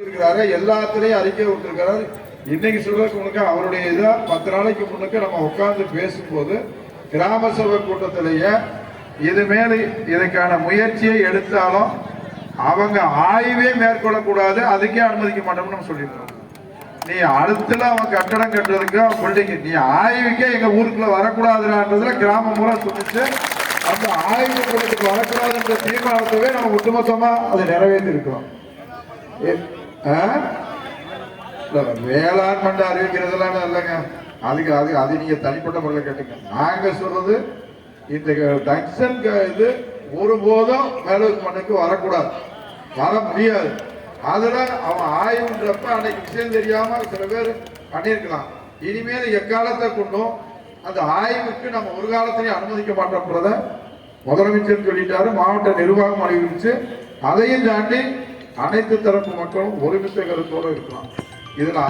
இருக்கிறாரு, எல்லாத்திலையும் அறிக்கை விட்டுருக்கிறாரு. இன்னைக்கு சொல்றதுக்கு முன்னுக்கு அவருடைய இதா 10 நாளைக்கு முன்னுக்கு நம்ம உட்கார்ந்து பேசும்போது கிராம சபை கூட்டத்திலேயே இது மேல இதுக்கான முயற்சியை எடுத்தாலும் அவங்க ஆய்வே மேற்கொள்ளக்கூடாது, அதுக்கே அனுமதிக்க மாட்டோம்னு நம்ம சொல்லியிருக்கோம். நீ அடுத்துல அவன் கட்டடம் கட்டுறதுக்கு அவன் பில்டிங் நீ ஆய்வுக்கே எங்க ஊருக்குள்ள வரக்கூடாதுன்றதுல கிராமம் பூரா சொல்லிச்சு. அந்த ஆய்வு கூட்டத்துக்கு வரக்கூடாதுன்ற தீர்மானத்தவே நம்ம ஒட்டுமொத்தமா அதை நிறைவேற்றி இருக்கிறோம். வேளாண் அறிவிக்கிறதுலாம் இல்லைங்க, அதுக்கு அது நீங்க தனிப்பட்ட முறையில் கேட்டுங்க. நாங்க சொல்றது இந்த டக்சன் இது ஒருபோதும் மேலூர் மண்ணுக்கு வரக்கூடாது, வர முடியாது. அதுல அவன் ஆய்வுன்றப்ப அன்னைக்கு விஷயம் தெரியாம சில பேர் பண்ணியிருக்கலாம். இனிமேல் எக்காலத்தை கொண்டும் அந்த ஆய்வுக்கு நம்ம ஒரு காலத்திலையும் அனுமதிக்க மாட்டோம்ன்றத முதலமைச்சர் சொல்லிட்டாரு, மாவட்ட நிர்வாகம் அறிவிச்சு. அதையும் தாண்டி அனைத்து தரப்பு மக்களும் ஒருமித்த கருத்தோடு இருக்கலாம். இதுல